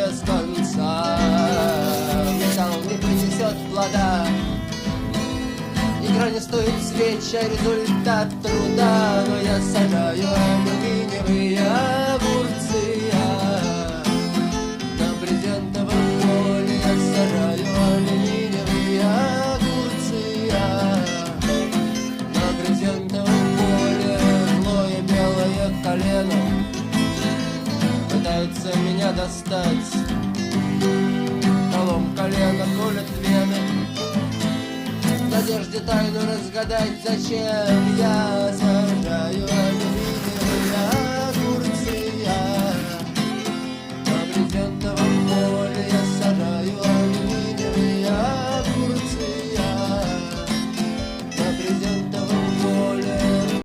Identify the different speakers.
Speaker 1: без конца. Металл не принесет плода, игра не стоит свеч, а результат труда. Но я сажаю алюминиевые огурцы на брезентовом поле. Я сажаю алюминиевые огурцы на брезентовом поле. Злое белое колено пытается меня достать, колом колена колет вены. В надежде тайну разгадать, зачем я сажаю